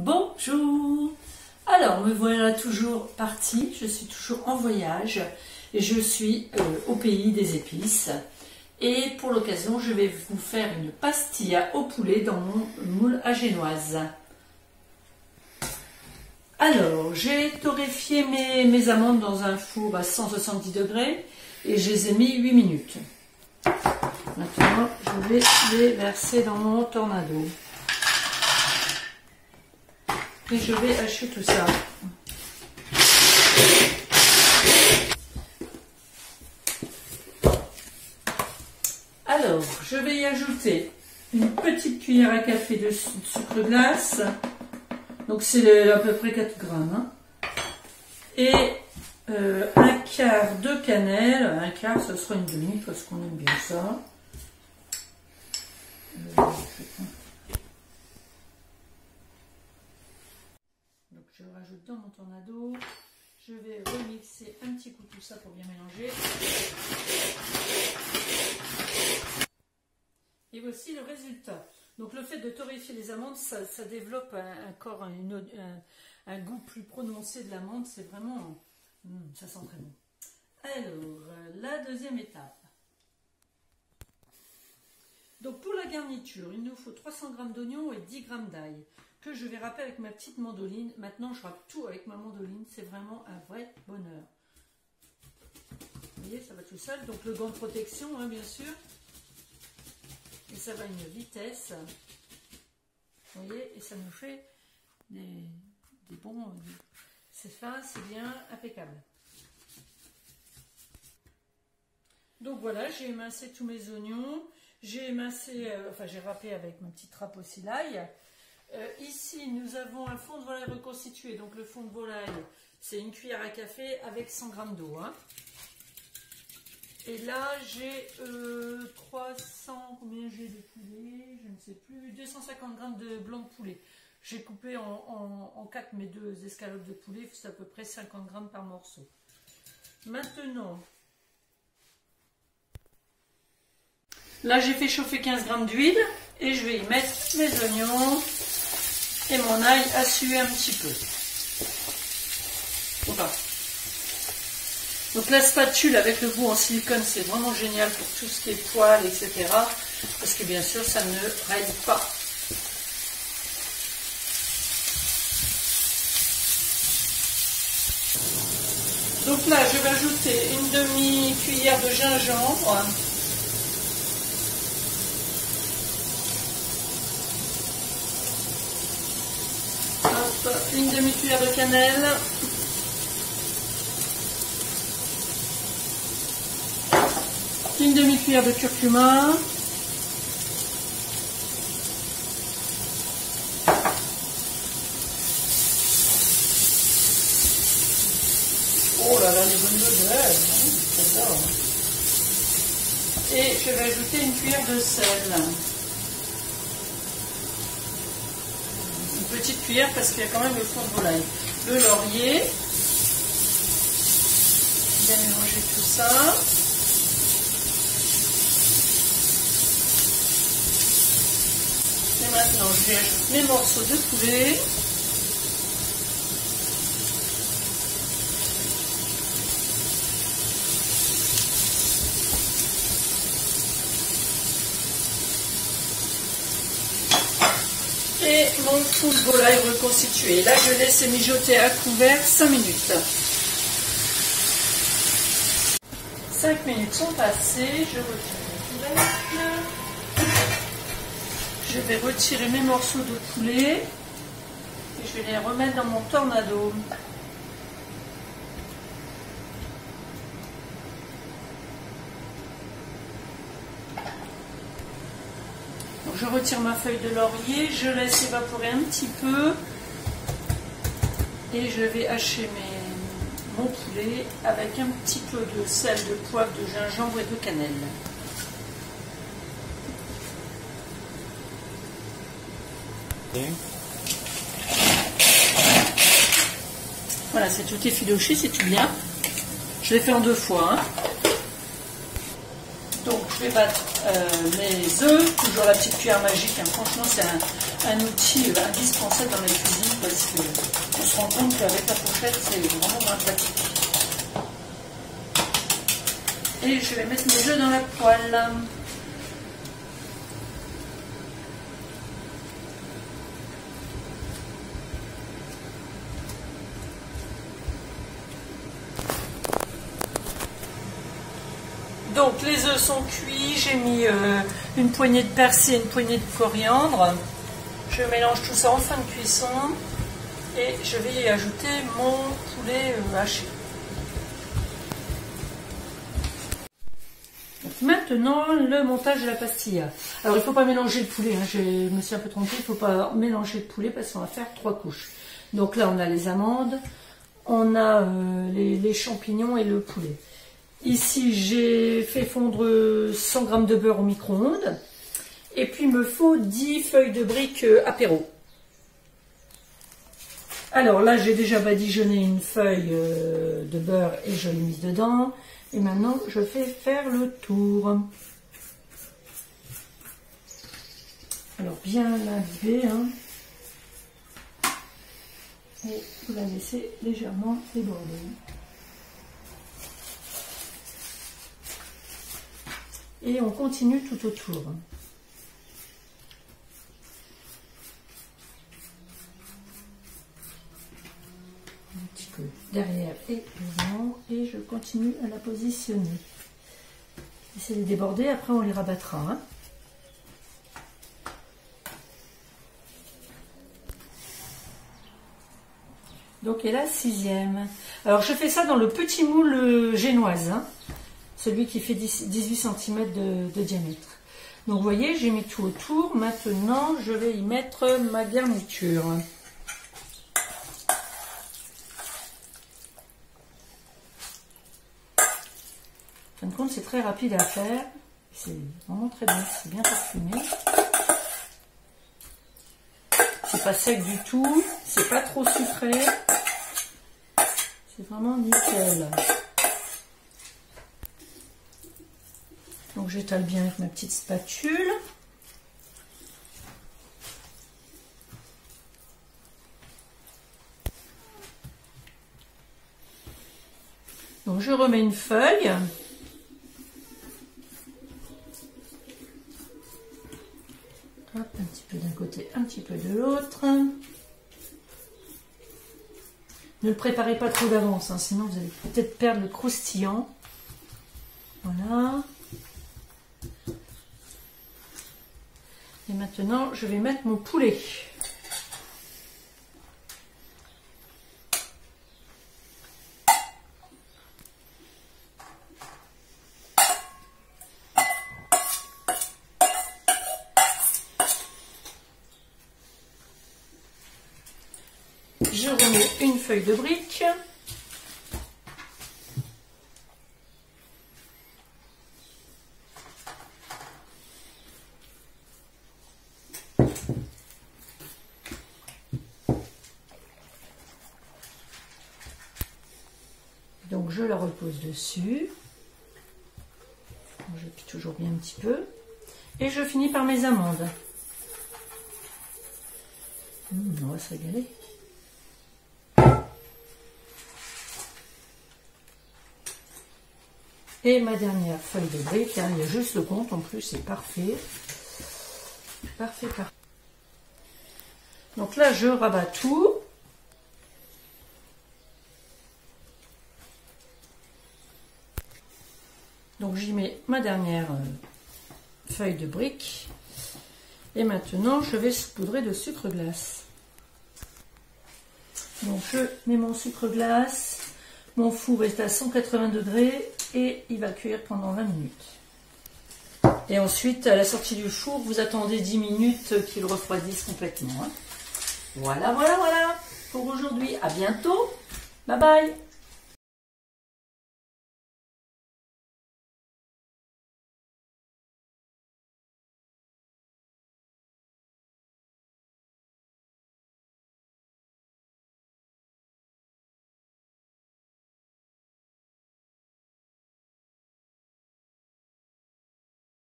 Bonjour. Alors me voilà toujours partie, je suis toujours en voyage et je suis au pays des épices. Et pour l'occasion, je vais vous faire une pastilla au poulet dans mon moule à génoise. Alors, j'ai torréfié mes amandes dans un four à 170 degrés et je les ai mis 8 minutes. Maintenant, je vais les verser dans mon tornado. Et je vais hacher tout ça. Alors, je vais y ajouter une petite cuillère à café de sucre glace. Donc c'est à peu près 4 grammes. Hein. Et un quart de cannelle. Un quart, ce sera une demi parce qu'on aime bien ça. Donc je rajoute dans mon tornado. Je vais remixer un petit coup tout ça pour bien mélanger. Et voici le résultat. Donc le fait de torréfier les amandes, ça développe encore un goût plus prononcé de l'amande. C'est vraiment... ça sent très bon. Alors, la deuxième étape. Donc pour la garniture, il nous faut 300 g d'oignons et 10 g d'ail que je vais râper avec ma petite mandoline. Maintenant, je râpe tout avec ma mandoline. C'est vraiment un vrai bonheur. Vous voyez, ça va tout seul. Donc le gant de protection, hein, bien sûr. Et ça va à une vitesse. Vous voyez, et ça nous fait des bons... c'est fin, c'est bien, impeccable. Donc voilà, j'ai émincé tous mes oignons. J'ai émincé, j'ai râpé avec ma petite râpe aussi l'ail. Ici, nous avons un fond de volaille reconstitué. Donc le fond de volaille, c'est une cuillère à café avec 100 g d'eau. Hein. Et là, j'ai 300, combien j'ai de poulet? Je ne sais plus, 250 g de blanc de poulet. J'ai coupé en 4 mes 2 escalopes de poulet, c'est à peu près 50 g par morceau. Maintenant, là j'ai fait chauffer 15 g d'huile et je vais y mettre mes oignons et mon ail à suer un petit peu. Voilà. Donc la spatule avec le bout en silicone, c'est vraiment génial pour tout ce qui est poêle, etc. Parce que bien sûr, ça ne raye pas. Donc là, je vais ajouter une demi-cuillère de gingembre. Hop, une demi-cuillère de cannelle. Une demi-cuillère de curcuma. Oh là là, les bonnes odeurs, j'adore. Et je vais ajouter une cuillère de sel. Une petite cuillère parce qu'il y a quand même le fond de volaille. Le laurier. Bien mélanger tout ça. Et maintenant, je vais ajouter mes morceaux de poulet. Et mon fond de volaille reconstitué. Là, je laisse mijoter à couvert 5 minutes. 5 minutes sont passées. Je retire le couvercle. Je vais retirer mes morceaux de poulet et je vais les remettre dans mon tornado. Donc je retire ma feuille de laurier, je laisse évaporer un petit peu et je vais hacher mon poulet avec un petit peu de sel, de poivre, de gingembre et de cannelle. Voilà, c'est tout effiloché, c'est tout bien. Je l'ai fait en 2 fois. Hein. Donc je vais battre mes œufs, toujours la petite cuillère magique. Hein. Franchement, c'est un outil indispensable dans la cuisine. parce que on se rend compte qu'avec la fourchette, c'est vraiment moins pratique. Et je vais mettre mes œufs dans la poêle. Donc les œufs sont cuits, j'ai mis une poignée de persil et une poignée de coriandre. Je mélange tout ça en fin de cuisson et je vais y ajouter mon poulet haché. Donc maintenant le montage de la pastilla. Alors il ne faut pas mélanger le poulet, hein. Je me suis un peu trompée, il ne faut pas mélanger le poulet parce qu'on va faire 3 couches. Donc là on a les amandes, on a les champignons et le poulet. Ici, j'ai fait fondre 100 g de beurre au micro-ondes. Et puis, il me faut 10 feuilles de briques apéro. Alors là, j'ai déjà badigeonné une feuille de beurre et je l'ai mise dedans. Et maintenant, je fais faire le tour. Alors, bien laver. Hein. Et vous la laissez légèrement déborder. Et on continue tout autour. Un petit peu derrière et devant. Et je continue à la positionner. Essayez de déborder, après on les rabattra. Hein. Donc et la 6e. Alors je fais ça dans le petit moule génoise. Hein. Celui qui fait 18 cm de diamètre. Donc vous voyez, j'ai mis tout autour. Maintenant, je vais y mettre ma garniture. En fin de compte, c'est très rapide à faire. C'est vraiment très bien, c'est bien parfumé. C'est pas sec du tout, c'est pas trop sucré. C'est vraiment nickel. Donc j'étale bien avec ma petite spatule. Donc je remets une feuille. Hop, un petit peu d'un côté, un petit peu de l'autre. Ne le préparez pas trop d'avance, hein, sinon vous allez peut-être perdre le croustillant. Voilà. Et maintenant, je vais mettre mon poulet. Je remets une feuille de brique. Donc je la repose dessus. Je pique toujours bien un petit peu. Et je finis par mes amandes. On va se régaler. Et ma dernière feuille de brique, hein, il y a juste le compte, en plus c'est parfait. Parfait, parfait. Donc là je rabats tout. Donc j'y mets ma dernière feuille de brique. Et maintenant je vais saupoudrer de sucre glace. Donc je mets mon sucre glace. Mon four est à 180 degrés et il va cuire pendant 20 minutes. Et ensuite, à la sortie du four, vous attendez 10 minutes qu'il refroidisse complètement. Hein. Voilà, voilà, voilà pour aujourd'hui. À bientôt. Bye bye.